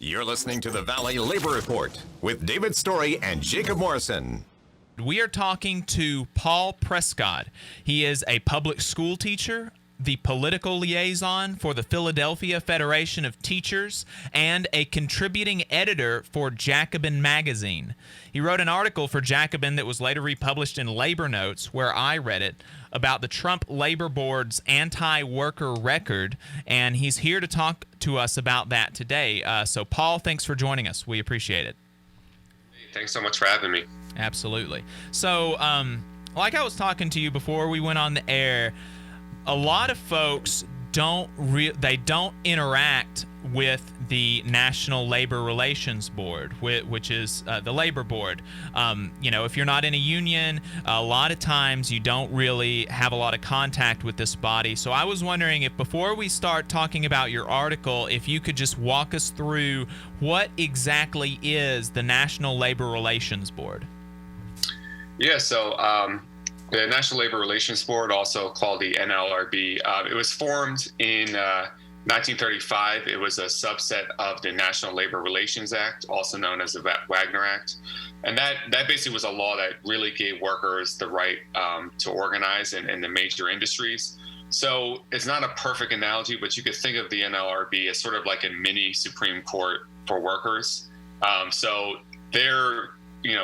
You're listening to the Valley Labor Report with David Story and Jacob Morrison. We are talking to Paul Prescod. He is a public school teacher, the political liaison for the Philadelphia Federation of Teachers, and a contributing editor for Jacobin magazine. He wrote an article for Jacobin that was later republished in Labor Notes, where I read it, about the Trump Labor Board's anti-worker record, and he's here to talk to us about that today. So, Paul, thanks for joining us. We appreciate it. Thanks so much for having me. Absolutely. So, like I was talking to you before we went on the air, a lot of folks don't interact with the National Labor Relations Board, which is the labor board. If you're not in a union, a lot of times you don't really have a lot of contact with this body. So I was wondering if before we start talking about your article, if you could just walk us through what exactly is the National Labor Relations Board. Yeah, so the National Labor Relations Board, also called the NLRB, it was formed in 1935. It was a subset of the National Labor Relations Act, also known as the Wagner Act. And that basically was a law that really gave workers the right to organize in the major industries. So it's not a perfect analogy, but you could think of the NLRB as sort of like a mini Supreme Court for workers. So their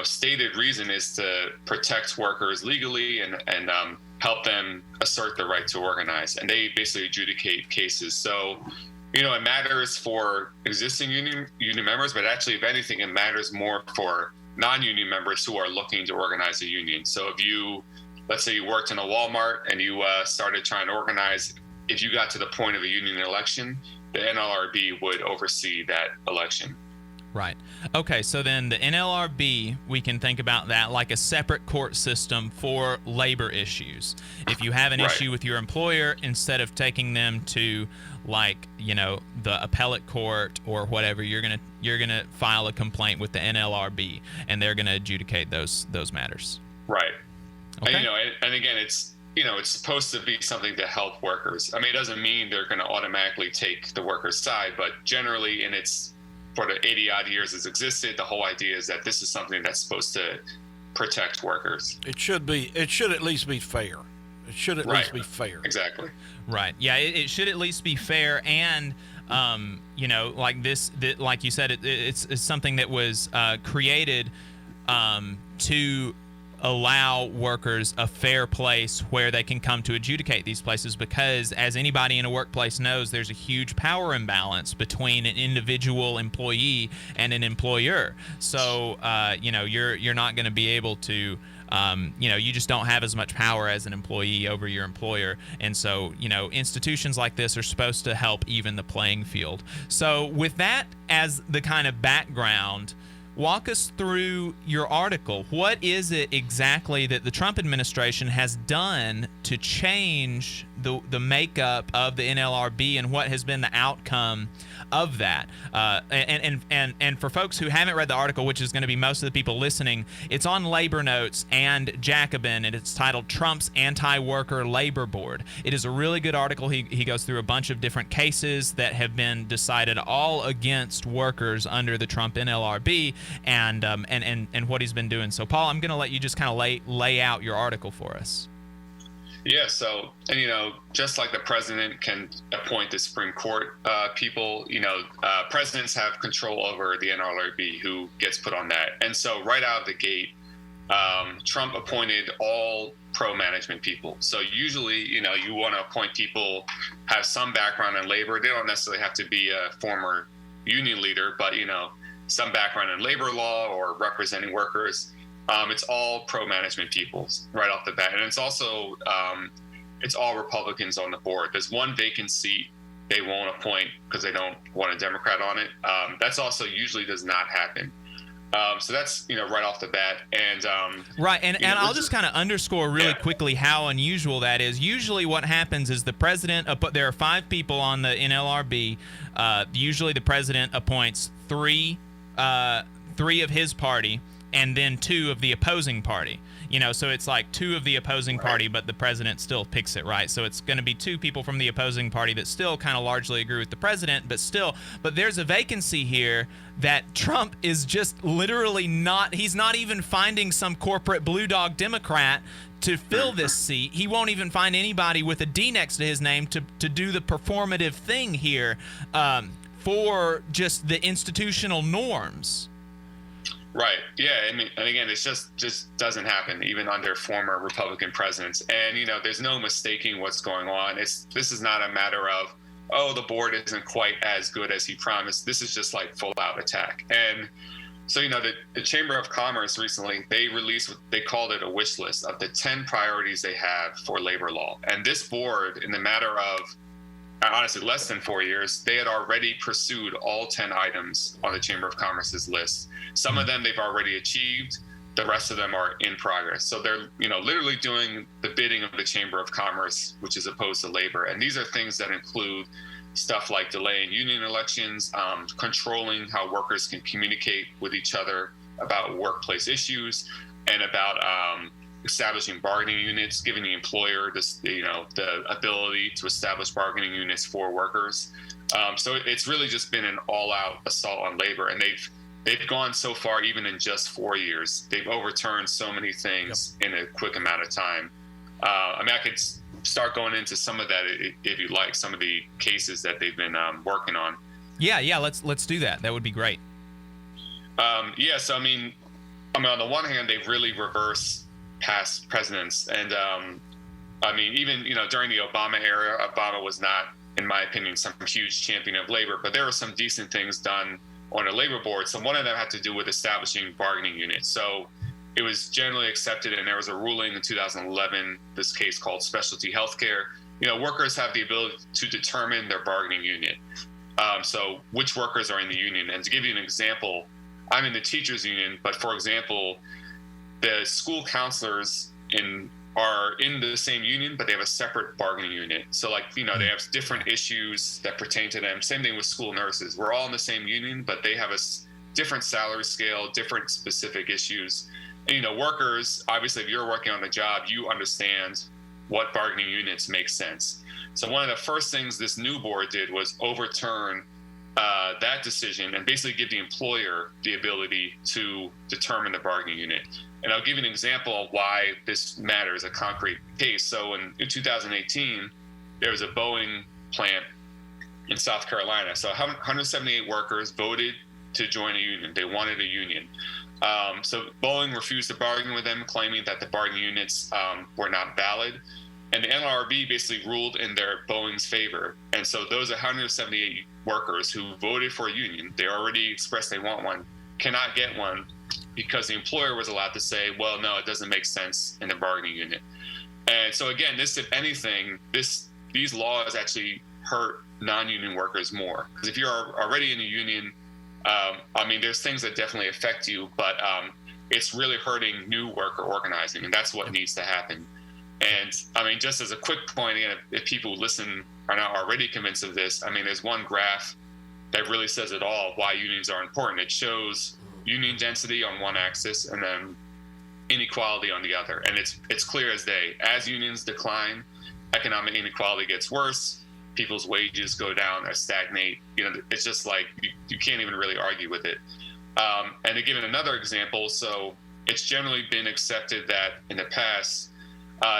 stated reason is to protect workers legally and help them assert the right to organize. And they basically adjudicate cases. So, it matters for existing union members, but actually, if anything, it matters more for non-union members who are looking to organize a union. So if let's say you worked in a Walmart and you started trying to organize, if you got to the point of a union election, the NLRB would oversee that election. Right. Okay, so then the NLRB, we can think about that like a separate court system for labor issues. If you have an issue with your employer, instead of taking them to the appellate court or whatever, you're gonna file a complaint with the NLRB, and they're gonna adjudicate those matters. Right. Okay. And again, it's supposed to be something to help workers. I mean, it doesn't mean they're going to automatically take the workers' side, but generally, for the 80-odd years it's existed, the whole idea is that this is something that's supposed to protect workers. It should at least be fair. It should at least be fair. Exactly. Right. Yeah, it should at least be fair, and like this, like you said, it's something that was created to allow workers a fair place where they can come to adjudicate these places, because as anybody in a workplace knows, there's a huge power imbalance between an individual employee and an employer. So you're not going to be able to you just don't have as much power as an employee over your employer. And so, institutions like this are supposed to help even the playing field. So with that as the kind of background, walk us through your article. What is it exactly that the Trump administration has done to change the makeup of the NLRB, and what has been the outcome of that? And for folks who haven't read the article, which is going to be most of the people listening, it's on Labor Notes and Jacobin, and it's titled Trump's Anti-Worker Labor Board. It is a really good article. He goes through a bunch of different cases that have been decided all against workers under the Trump NLRB, and what he's been doing. So, Paul, I'm going to let you just kind of lay out your article for us. Yeah, so, and just like the president can appoint the Supreme Court people, presidents have control over the NLRB, who gets put on that. And so right out of the gate, Trump appointed all pro-management people. So usually, you want to appoint people, have some background in labor. They don't necessarily have to be a former union leader, but, some background in labor law or representing workers. It's all pro-management people right off the bat. And it's also, it's all Republicans on the board. There's one vacant seat they won't appoint because they don't want a Democrat on it. That's also usually does not happen. So that's, right off the bat. And right. And I'll just kind of underscore really quickly how unusual that is. Usually what happens is the president, there are 5 people on the NLRB. Usually the president appoints three of his party, and then 2 of the opposing party. So it's like 2 of the opposing party, but the president still picks it, right? So it's going to be 2 people from the opposing party that still kind of largely agree with the president, but there's a vacancy here that Trump is just literally he's not even finding some corporate blue dog Democrat to fill this seat. He won't even find anybody with a D next to his name to do the performative thing here for just the institutional norms. Right. Yeah. I mean, and again, it's just doesn't happen even under former Republican presidents. And, there's no mistaking what's going on. This is not a matter of, the board isn't quite as good as he promised. This is just like full out attack. And so, the Chamber of Commerce recently, they called it a wish list of the 10 priorities they have for labor law. And this board, in the matter of, honestly, less than 4 years, they had already pursued all 10 items on the Chamber of Commerce's list. Some of them they've already achieved. The rest of them are in progress. So they're, literally doing the bidding of the Chamber of Commerce, which is opposed to labor. And these are things that include stuff like delaying union elections, controlling how workers can communicate with each other about workplace issues, and about establishing bargaining units, giving the employer the ability to establish bargaining units for workers. So it's really just been an all-out assault on labor, and they've gone so far, even in just 4 years. They've overturned so many things in a quick amount of time. I could start going into some of that if you like, some of the cases that they've been working on. Yeah, let's do that. That would be great. So I mean, on the one hand, they've really reversed past presidents, and even during the Obama era, Obama was not, in my opinion, some huge champion of labor, but there were some decent things done on a labor board. So one of them had to do with establishing bargaining units. So it was generally accepted, and there was a ruling in 2011, this case called specialty healthcare. Workers have the ability to determine their bargaining unit. So which workers are in the union. And to give you an example, I'm in the teachers union, but for example, the school counselors are in the same union, but they have a separate bargaining unit. So they have different issues that pertain to them. Same thing with school nurses. We're all in the same union, but they have a different salary scale, different specific issues. And, workers, obviously, if you're working on the job, you understand what bargaining units make sense. So one of the first things this new board did was overturn that decision and basically give the employer the ability to determine the bargaining unit. And I'll give you an example of why this matters, a concrete case. So in 2018, there was a Boeing plant in South Carolina. So 178 workers voted to join a union. They wanted a union. So Boeing refused to bargain with them, claiming that the bargaining units were not valid. And the NLRB basically ruled in Boeing's favor. And so those 178 workers who voted for a union, they already expressed they want one, cannot get one because the employer was allowed to say, well, no, it doesn't make sense in the bargaining unit. And so again, this, if anything, these laws actually hurt non-union workers more. Because if you're already in a union, there's things that definitely affect you, but it's really hurting new worker organizing, and that's what needs to happen. And just as a quick point, again, if people listen are not already convinced of this, there's one graph that really says it all, why unions are important. It shows union density on one axis and then inequality on the other. And it's clear as day. As unions decline, economic inequality gets worse, people's wages go down or stagnate. It's just like you can't even really argue with it. And to give it another example, so it's generally been accepted that in the past,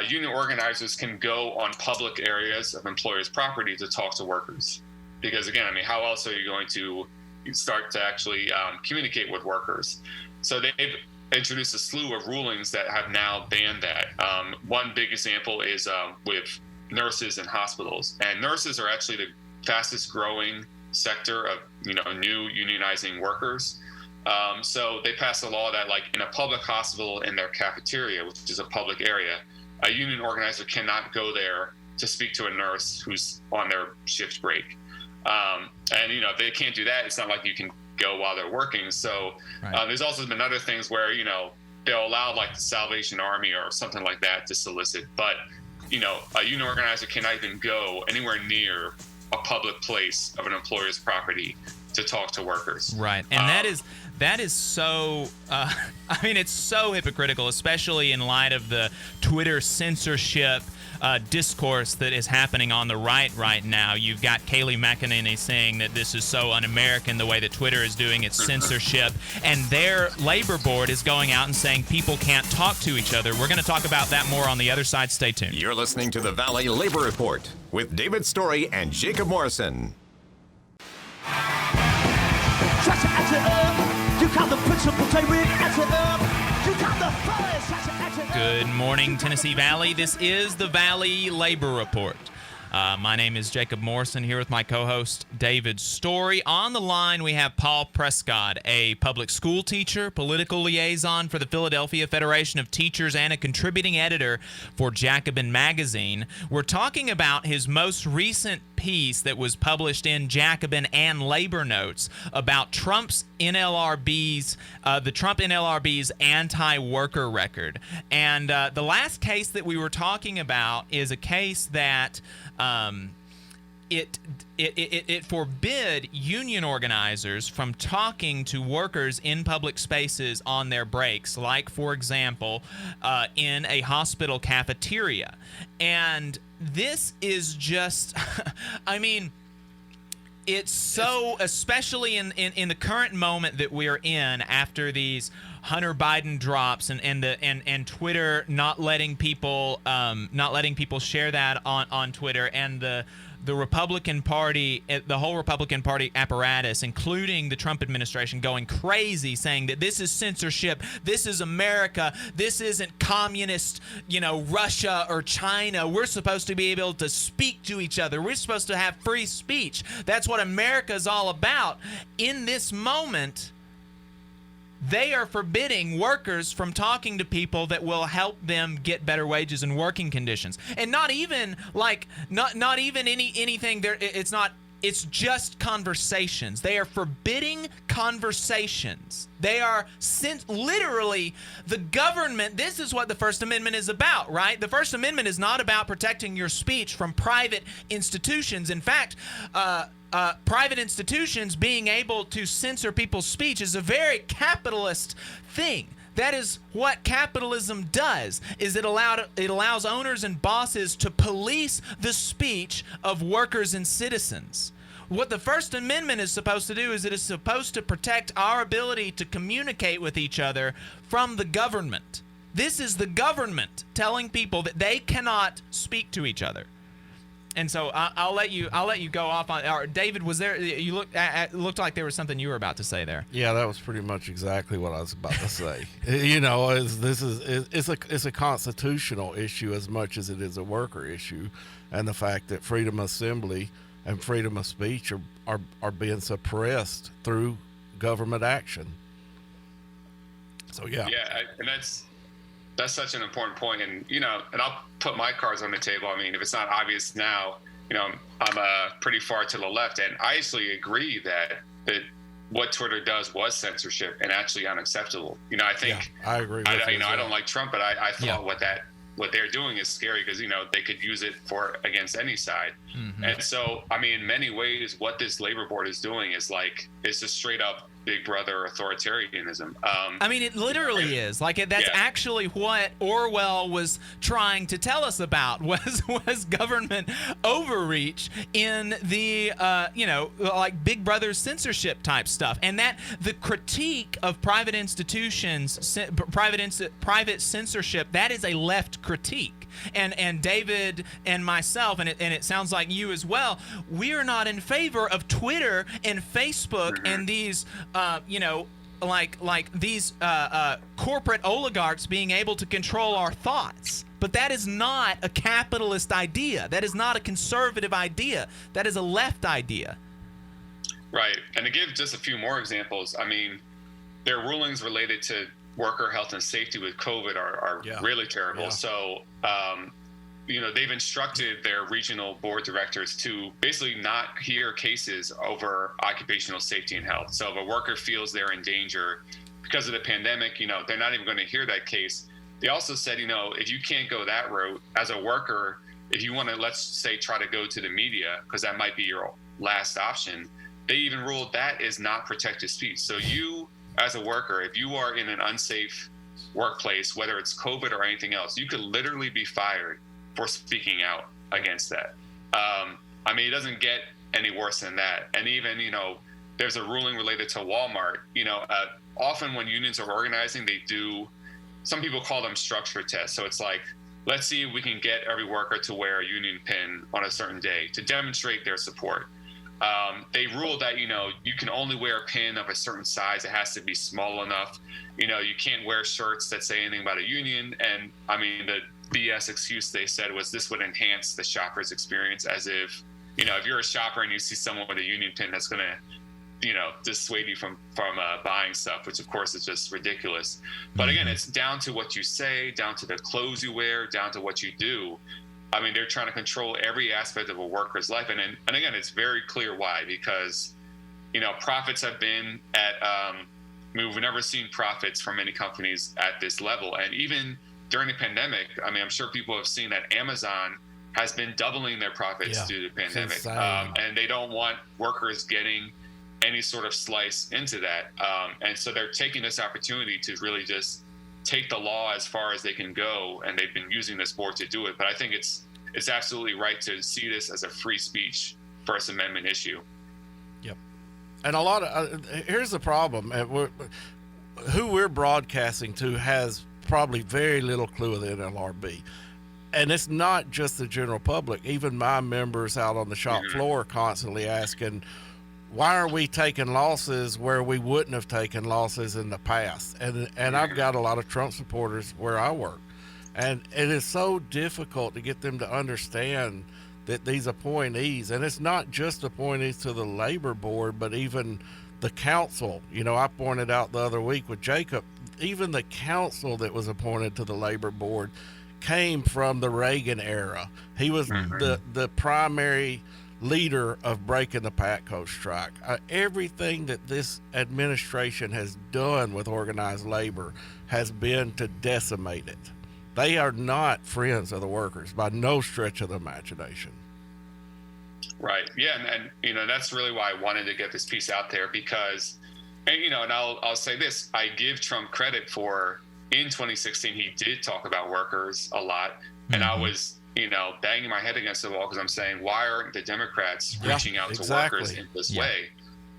union organizers can go on public areas of employers' property to talk to workers. Because again, how else are you going to start to actually communicate with workers? So they've introduced a slew of rulings that have now banned that. One big example is with nurses in hospitals. And nurses are actually the fastest growing sector of new unionizing workers. So they passed a law that in a public hospital in their cafeteria, which is a public area, a union organizer cannot go there to speak to a nurse who's on their shift break. And if they can't do that, it's not like you can go while they're working. So there's also been other things where, they'll allow the Salvation Army or something like that to solicit. But, a union organizer cannot even go anywhere near a public place of an employer's property to talk to workers. Right, and that is so. I mean, it's so hypocritical, especially in light of the Twitter censorship discourse that is happening on the right now. You've got Kayleigh McEnany saying that this is so un-American the way that Twitter is doing its censorship, and their labor board is going out and saying people can't talk to each other. We're going to talk about that more on the other side. Stay tuned. You're listening to the Valley Labor Report with David Story and Jacob Morrison. Good morning, Tennessee Valley. This is the Valley Labor Report. My name is Jacob Morrison, here with my co-host David Story. On the line, we have Paul Prescod, a public school teacher, political liaison for the Philadelphia Federation of Teachers, and a contributing editor for Jacobin Magazine. We're talking about his most recent piece that was published in Jacobin and Labor Notes about Trump's NLRB's, the Trump NLRB's anti-worker record. And the last case that we were talking about is a case that it forbid union organizers from talking to workers in public spaces on their breaks, like, for example, in a hospital cafeteria. And this is just, I mean, it's so, especially in the current moment that we're in after these Hunter Biden drops and Twitter not letting people share that on Twitter, and the Republican Party, the whole Republican Party apparatus, including the Trump administration, going crazy, saying that this is censorship, this is America, this isn't communist, Russia or China. We're supposed to be able to speak to each other. We're supposed to have free speech. That's what America is all about. In this moment, they are forbidding workers from talking to people that will help them get better wages and working conditions. And not even anything there. It's just conversations. They are forbidding conversations. They are literally the government. This is what the First Amendment is about, right? The First Amendment is not about protecting your speech from private institutions. In fact, private institutions being able to censor people's speech is a very capitalist thing. That is what capitalism does, is it allows owners and bosses to police the speech of workers and citizens. What the First Amendment is supposed to do is it is supposed to protect our ability to communicate with each other from the government. This is the government telling people that they cannot speak to each other. And so I'll let you go off on. Or David, was there? You looked like there was something you were about to say there. Yeah, that was pretty much exactly what I was about to say. It's a constitutional issue as much as it is a worker issue, and the fact that freedom of assembly and freedom of speech are being suppressed through government action. So yeah, and that's such an important point. And and I'll put my cards on the table. I mean, if it's not obvious now, I'm pretty far to the left, and I actually agree that what Twitter does was censorship and actually unacceptable. I think I agree with I don't like Trump, but I thought what they're doing is scary because they could use it against any side. Mm-hmm. And so, I mean, in many ways, what this labor board is doing is it's just straight up Big Brother authoritarianism. I mean, it literally is. That's actually what Orwell was trying to tell us about, was government overreach in the, Big Brother censorship type stuff. And that the critique of private institutions, private censorship, that is a left critique. And David and myself, and it sounds like you as well, we are not in favor of Twitter and Facebook and these these corporate oligarchs being able to control our thoughts. But that is not a capitalist idea. That is not a conservative idea. That is a left idea. Right. And to give just a few more examples, I mean, there are rulings related to worker health and safety with COVID are really terrible. Yeah. So, they've instructed their regional board directors to basically not hear cases over occupational safety and health. So if a worker feels they're in danger because of the pandemic, they're not even going to hear that case. They also said, if you can't go that route as a worker, if you want to, let's say, try to go to the media, because that might be your last option, they even ruled that is not protected speech. So you, as a worker, if you are in an unsafe workplace, whether it's COVID or anything else, you could literally be fired for speaking out against that. I mean, it doesn't get any worse than that. And even, there's a ruling related to Walmart. Often when unions are organizing, they do, some people call them structure tests. So it's like, let's see if we can get every worker to wear a union pin on a certain day to demonstrate their support. They ruled that, you can only wear a pin of a certain size. It has to be small enough. You can't wear shirts that say anything about a union. And I mean, the BS excuse they said was this would enhance the shopper's experience, as if, if you're a shopper and you see someone with a union pin, that's going to, dissuade you from buying stuff, which of course is just ridiculous. But again, it's down to what you say, down to the clothes you wear, down to what you do. I mean, they're trying to control every aspect of a worker's life. And again, it's very clear why, because, profits have been at, we've never seen profits from many companies at this level. And even during the pandemic, I mean, I'm sure people have seen that Amazon has been doubling their profits due to the pandemic. And they don't want workers getting any sort of slice into that. And so they're taking this opportunity to really just take the law as far as they can go. And they've been using this board to do it. But I think it's absolutely right to see this as a free speech First Amendment issue. Yep. And a lot of, here's the problem. Who we're broadcasting to has probably very little clue of the NLRB. And it's not just the general public. Even my members out on the shop floor constantly asking, why are we taking losses where we wouldn't have taken losses in the past? And I've got a lot of Trump supporters where I work. And it is so difficult to get them to understand that these appointees, and it's not just appointees to the labor board, but even the council. I pointed out the other week with Jacob, even the council that was appointed to the labor board came from the Reagan era. He was the primary leader of breaking the PATCO strike. Everything that this administration has done with organized labor has been to decimate it. They are not friends of the workers by no stretch of the imagination. Right. Yeah. And that's really why I wanted to get this piece out there, because, and I'll say this, I give Trump credit for, in 2016, he did talk about workers a lot. And I was, banging my head against the wall because I'm saying, why aren't the Democrats reaching out to workers in this way?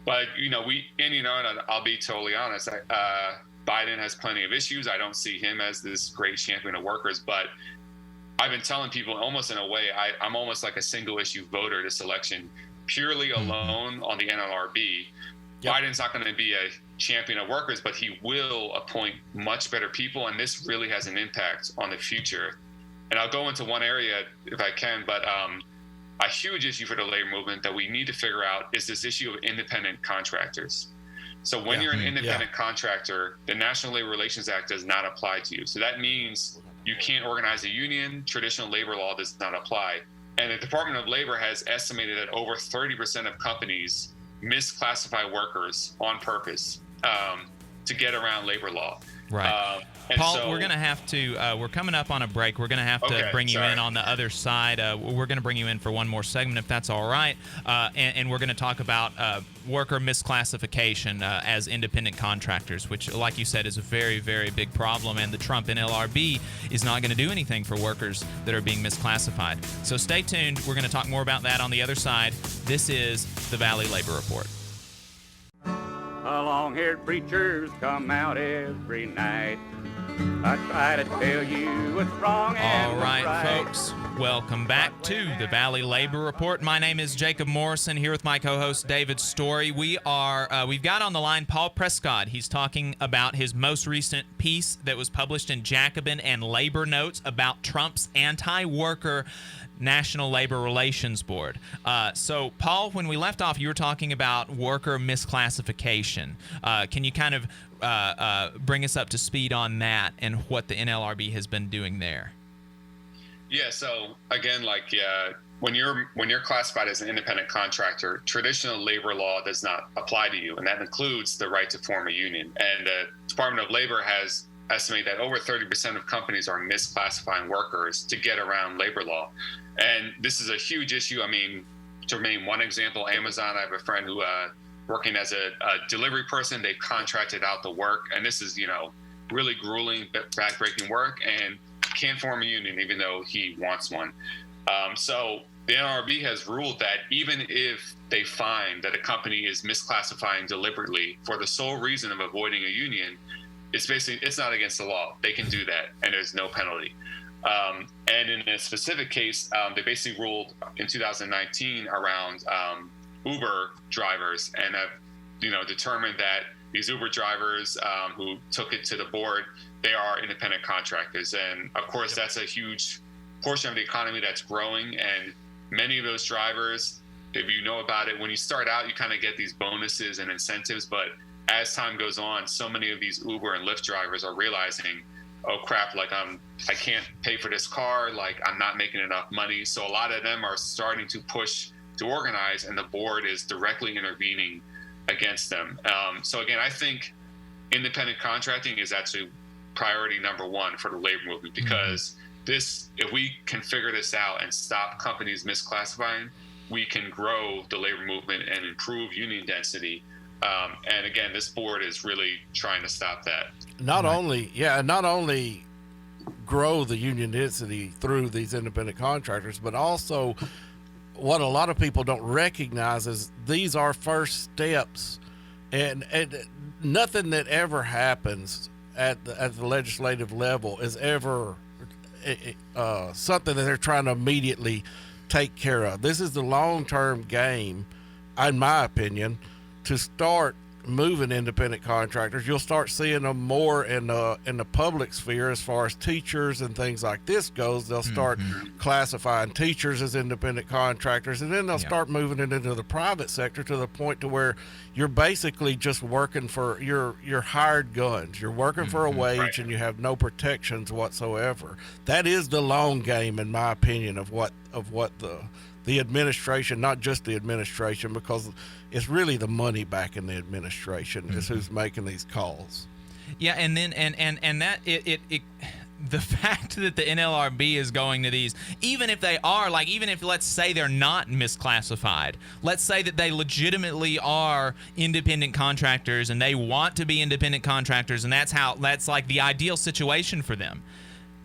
But, and I'll be totally honest, Biden has plenty of issues. I don't see him as this great champion of workers, but I've been telling people almost in a way, I'm almost like a single issue voter this election, purely alone on the NLRB. Biden's not going to be a champion of workers, but he will appoint much better people. And this really has an impact on the future. And I'll go into one area if I can, but a huge issue for the labor movement that we need to figure out is this issue of independent contractors. So when you're an independent contractor, the National Labor Relations Act does not apply to you. So that means you can't organize a union. Traditional labor law does not apply. And the Department of Labor has estimated that over 30% of companies misclassify workers on purpose to get around labor law. Right. Paul, we're going to have to, we're coming up on a break. We're going to have to bring you in on the other side. We're going to bring you in for one more segment, if that's all right. And we're going to talk about worker misclassification as independent contractors, which, like you said, is a very, very big problem. And the Trump NLRB is not going to do anything for workers that are being misclassified. So stay tuned. We're going to talk more about that on the other side. This is the Valley Labor Report. Long-haired preachers come out every night. I try to tell you what's wrong and all right, right. Folks, welcome back to the Valley Labor Report. My name is Jacob Morrison, here with my co-host David Story. We've got on the line Paul Prescod. He's talking about his most recent piece that was published in Jacobin and Labor Notes about Trump's anti-worker National Labor Relations Board. So, Paul, when we left off, you were talking about worker misclassification. Can you kind of bring us up to speed on that and what the NLRB has been doing there? Yeah. So again, when you're classified as an independent contractor, traditional labor law does not apply to you, and that includes the right to form a union. And the Department of Labor has estimated that over 30% of companies are misclassifying workers to get around labor law. And this is a huge issue. I mean, to name one example, Amazon. I have a friend who working as a delivery person. They've contracted out the work, and this is, really grueling, backbreaking work, and can't form a union even though he wants one. So the NLRB has ruled that even if they find that a company is misclassifying deliberately for the sole reason of avoiding a union, it's not against the law. They can do that, and there's no penalty. And in a specific case, they basically ruled in 2019 around Uber drivers, and have determined that these Uber drivers who took it to the board, they are independent contractors, and of course that's a huge portion of the economy that's growing. And many of those drivers, if you know about it, when you start out, you kind of get these bonuses and incentives, but as time goes on, so many of these Uber and Lyft drivers are realizing, oh crap, like I can't pay for this car, like I'm not making enough money. So a lot of them are starting to push to organize, and the board is directly intervening against them. So again, I think independent contracting is actually priority number one for the labor movement, because if we can figure this out and stop companies misclassifying, we can grow the labor movement and improve union density. And again, this board is really trying to stop that. Not only grow the union density through these independent contractors, but also what a lot of people don't recognize is these are first steps, and nothing that ever happens at the legislative level is ever something that they're trying to immediately take care of. This is the long-term game, in my opinion, to start moving independent contractors. You'll start seeing them more in the public sphere as far as teachers and things like this goes. They'll start classifying teachers as independent contractors, and then they'll start moving it into the private sector to the point to where you're basically just working for your hired guns. You're working for a wage, and you have no protections whatsoever. That is the long game, in my opinion, of what the administration, not just the administration, because it's really the money back in the administration is who's making these calls. Yeah, and then and that it the fact that the NLRB is going to these, even if they are, like, even if let's say they're not misclassified, let's say that they legitimately are independent contractors and they want to be independent contractors, and that's like the ideal situation for them.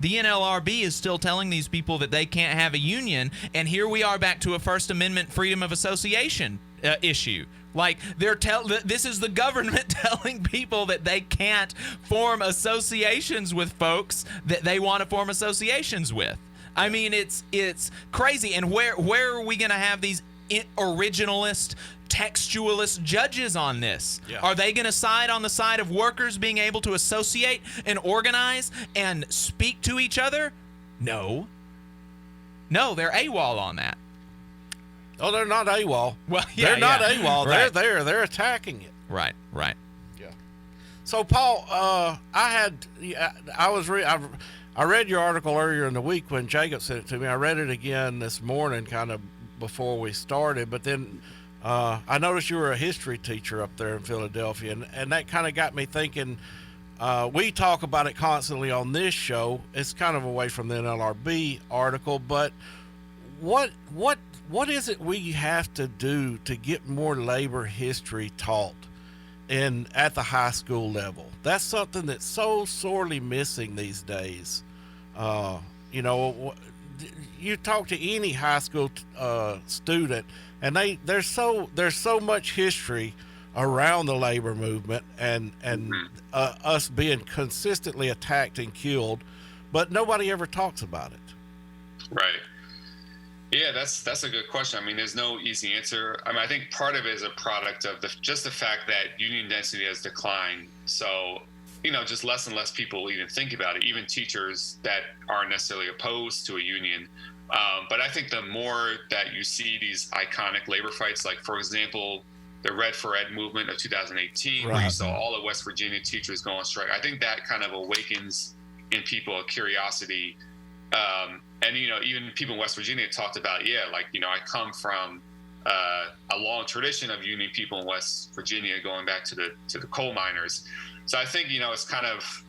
The NLRB is still telling these people that they can't have a union, and here we are back to a First Amendment freedom of association issue. Like, this is the government telling people that they can't form associations with folks that they want to form associations with. I mean, it's crazy. And where are we going to have these originalist, textualist judges on this? Yeah. Are they going to side on the side of workers being able to associate and organize and speak to each other? No, they're AWOL on that. Oh, they're not AWOL. Well, yeah, they're not AWOL. Right. They're attacking it. Right. Yeah. So, Paul, I read your article earlier in the week when Jacob sent it to me. I read it again this morning, kind of before we started, but then I noticed you were a history teacher up there in Philadelphia, and that kind of got me thinking. We talk about it constantly on this show. It's kind of away from the NLRB article, but what is it we have to do to get more labor history taught at the high school level? That's something that's so sorely missing these days. You talk to any high school student, and there's so much history around the labor movement and us being consistently attacked and killed, but nobody ever talks about it. Right. Yeah, that's a good question. I mean, there's no easy answer. I mean, I think part of it is a product of just the fact that union density has declined. So, just less and less people even think about it, even teachers that aren't necessarily opposed to a union. But I think the more that you see these iconic labor fights, like, for example, the Red for Ed movement of 2018, where you saw all of West Virginia teachers go on strike, I think that kind of awakens in people a curiosity. And, even people in West Virginia talked about, I come from a long tradition of union people in West Virginia going back to the coal miners. So I think, it's kind of,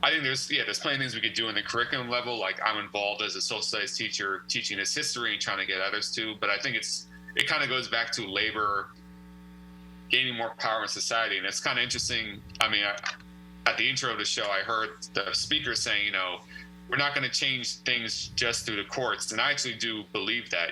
I think there's plenty of things we could do in the curriculum level. Like, I'm involved as a social studies teacher teaching this history and trying to get others to, but I think it's it kind of goes back to labor gaining more power in society. And it's kind of interesting. I mean, at the intro of the show, I heard the speaker saying, we're not going to change things just through the courts. And I actually do believe that,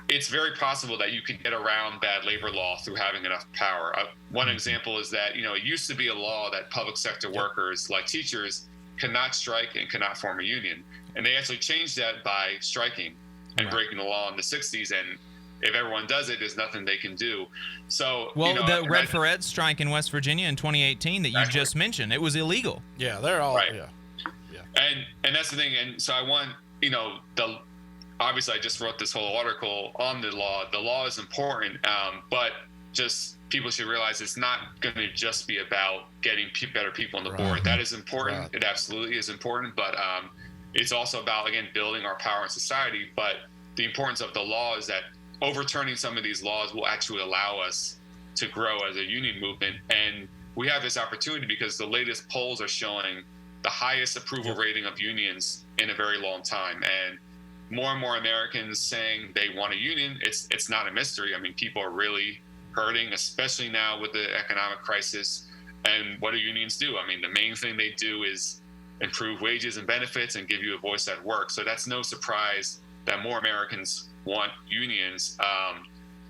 it's very possible that you can get around bad labor law through having enough power. One example is that, it used to be a law that public sector workers like teachers cannot strike and cannot form a union. And they actually changed that by striking and breaking the law in the 60s. And if everyone does it, there's nothing they can do. So, the Red for Ed strike in West Virginia in 2018 that you just mentioned, it was illegal. Yeah, they're all right. And that's the thing. And so I want, obviously I just wrote this whole article on the law. The law is important, but just people should realize it's not going to just be about getting better people on the board. That is important. Right. It absolutely is important, but it's also about, again, building our power in society. But the importance of the law is that overturning some of these laws will actually allow us to grow as a union movement. And we have this opportunity because the latest polls are showing the highest approval rating of unions in a very long time. And more Americans saying they want a union. It's not a mystery. I mean, people are really hurting, especially now with the economic crisis. And what do unions do? I mean, the main thing they do is improve wages and benefits and give you a voice at work. So that's no surprise that more Americans want unions.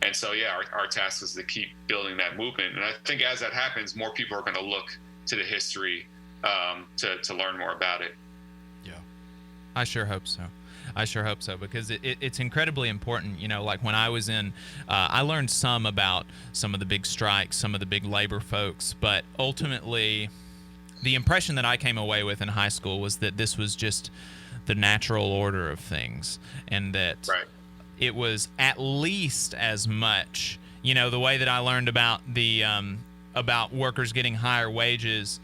And so, our task is to keep building that movement. And I think as that happens, more people are going to look to the history to learn more about it. Yeah, I sure hope so. Because it's incredibly important. Like when I was in, I learned some about some of the big strikes, some of the big labor folks, but ultimately the impression that I came away with in high school was that this was just the natural order of things, and that it was at least as much, the way that I learned about the about workers getting higher wages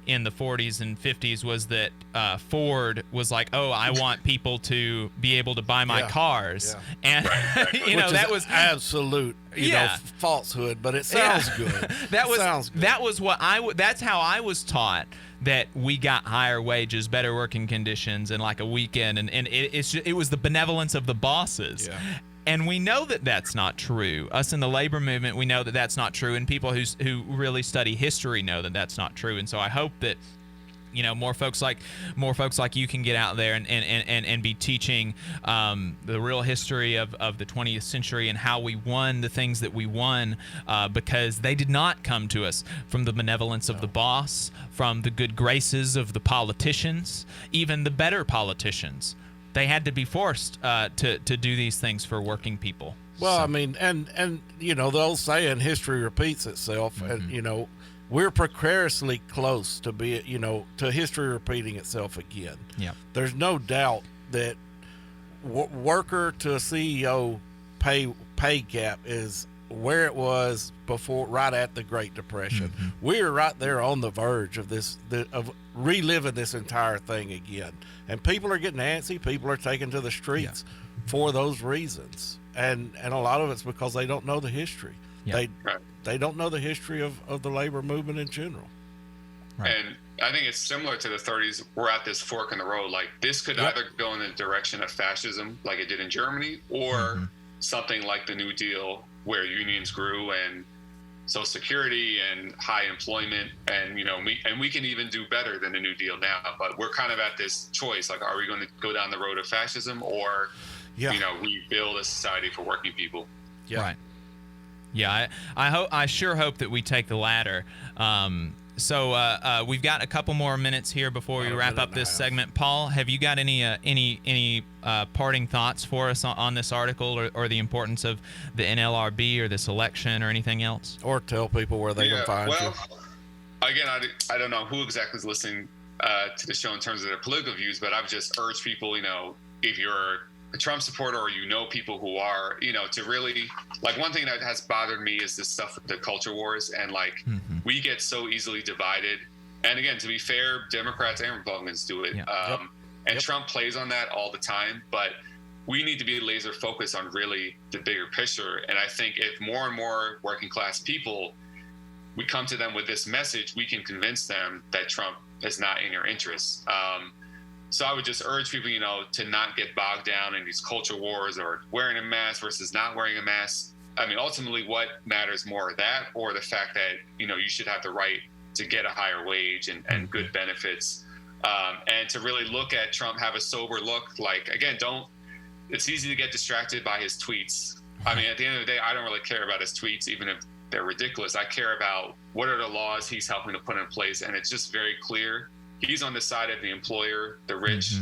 in the 40s and 50s was that Ford was like, oh, I want people to be able to buy my cars. And, that was absolute, falsehood, but it sounds good. That's how I was taught that we got higher wages, better working conditions, and like a weekend. And it was the benevolence of the bosses. Yeah. And we know that that's not true. Us in the labor movement, we know that that's not true, and people who really study history know that that's not true. And so I hope that more folks like you can get out there and be teaching the real history of the 20th century and how we won the things that we won, because they did not come to us from the benevolence of the boss, from the good graces of the politicians, even the better politicians. They had to be forced to do these things for working people. Well, so. I mean, and the old saying, history repeats itself, and we're precariously close to to history repeating itself again. Yeah, there's no doubt that worker to CEO pay gap is where it was before, right at the Great Depression. We're right there on the verge of of reliving this entire thing again. And people are getting antsy. People are taking to the streets for those reasons. And a lot of it's because they don't know the history. Yeah. They don't know the history of the labor movement in general. Right. And I think it's similar to the 30s. We're at this fork in the road. Like, this could either go in the direction of fascism, like it did in Germany, or something like the New Deal, where unions grew and Social Security and high employment, and we can even do better than the New Deal now. But we're kind of at this choice: like, are we going to go down the road of fascism, or we build a society for working people? Yeah. Right. Yeah, I sure hope that we take the latter. So we've got a couple more minutes here before we wrap up this segment. Paul, have you got any parting thoughts for us on this article, or the importance of the NLRB or this election or anything else? Or tell people where they can find you. Again, I don't know who exactly is listening to the show in terms of their political views, but I've just urged people, if you're a Trump supporter or people who are, to really, like, one thing that has bothered me is this stuff with the culture wars, and we get so easily divided. And again, to be fair, Democrats and Republicans do it. And Trump plays on that all the time, but we need to be laser focused on really the bigger picture. And I think if more and more working class people, we come to them with this message, we can convince them that Trump is not in your interests. So I would just urge people, to not get bogged down in these culture wars or wearing a mask versus not wearing a mask. I mean, ultimately, what matters more, that or the fact that, you should have the right to get a higher wage and good benefits, and to really look at Trump, have a sober look. Like, again, it's easy to get distracted by his tweets. I mean, at the end of the day, I don't really care about his tweets, even if they're ridiculous. I care about what are the laws he's helping to put in place. And it's just very clear. He's on the side of the employer, the rich,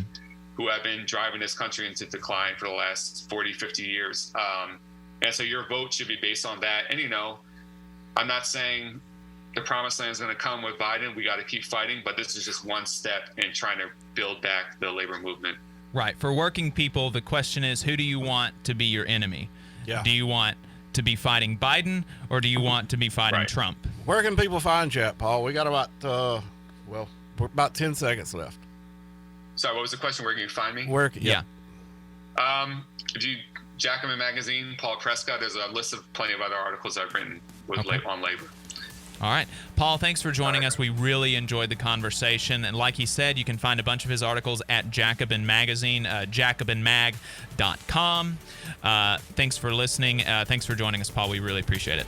who have been driving this country into decline for the last 40, 50 years. And so your vote should be based on that. And, I'm not saying the promised land is going to come with Biden. We got to keep fighting. But this is just one step in trying to build back the labor movement. Right. For working people, the question is, who do you want to be your enemy? Yeah. Do you want to be fighting Biden, or do you want to be fighting Trump? Where can people find you at, Paul? We got about 10 seconds left. Sorry, what was the question? Where can you find me? If you Jacobin Magazine, Paul Prescod, there's a list of plenty of other articles I've written on labor. All right. Paul, thanks for joining us. We really enjoyed the conversation. And like he said, you can find a bunch of his articles at Jacobin Magazine, jacobinmag.com. Thanks for listening. Thanks for joining us, Paul. We really appreciate it.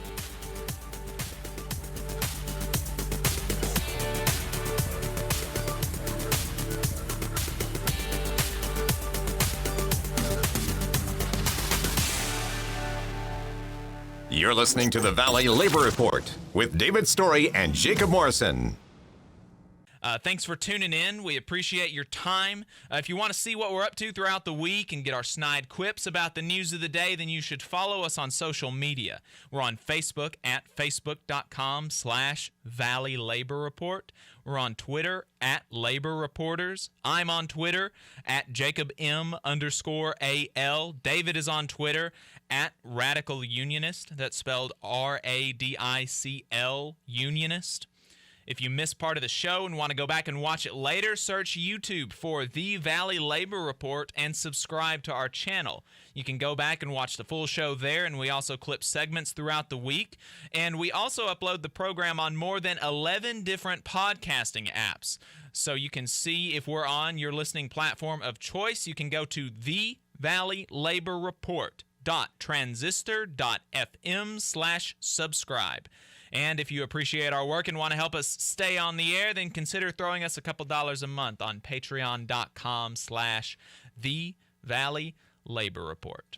You're listening to the Valley Labor Report with David Story and Jacob Morrison. Thanks for tuning in. We appreciate your time. If you want to see what we're up to throughout the week and get our snide quips about the news of the day, then you should follow us on social media. We're on Facebook at facebook.com/Valley Labor Report. We're on Twitter at Labor Reporters. I'm on Twitter at JacobM_AL. David is on Twitter at Radical Unionist. That's spelled RADICL Unionist. If you missed part of the show and want to go back and watch it later, search YouTube for The Valley Labor Report and subscribe to our channel. You can go back and watch the full show there, and we also clip segments throughout the week. And we also upload the program on more than 11 different podcasting apps. So you can see if we're on your listening platform of choice. You can go to thevalleylaborreport.transistor.fm/subscribe. And if you appreciate our work and want to help us stay on the air, then consider throwing us a couple dollars a month on patreon.com/The Valley Labor Report.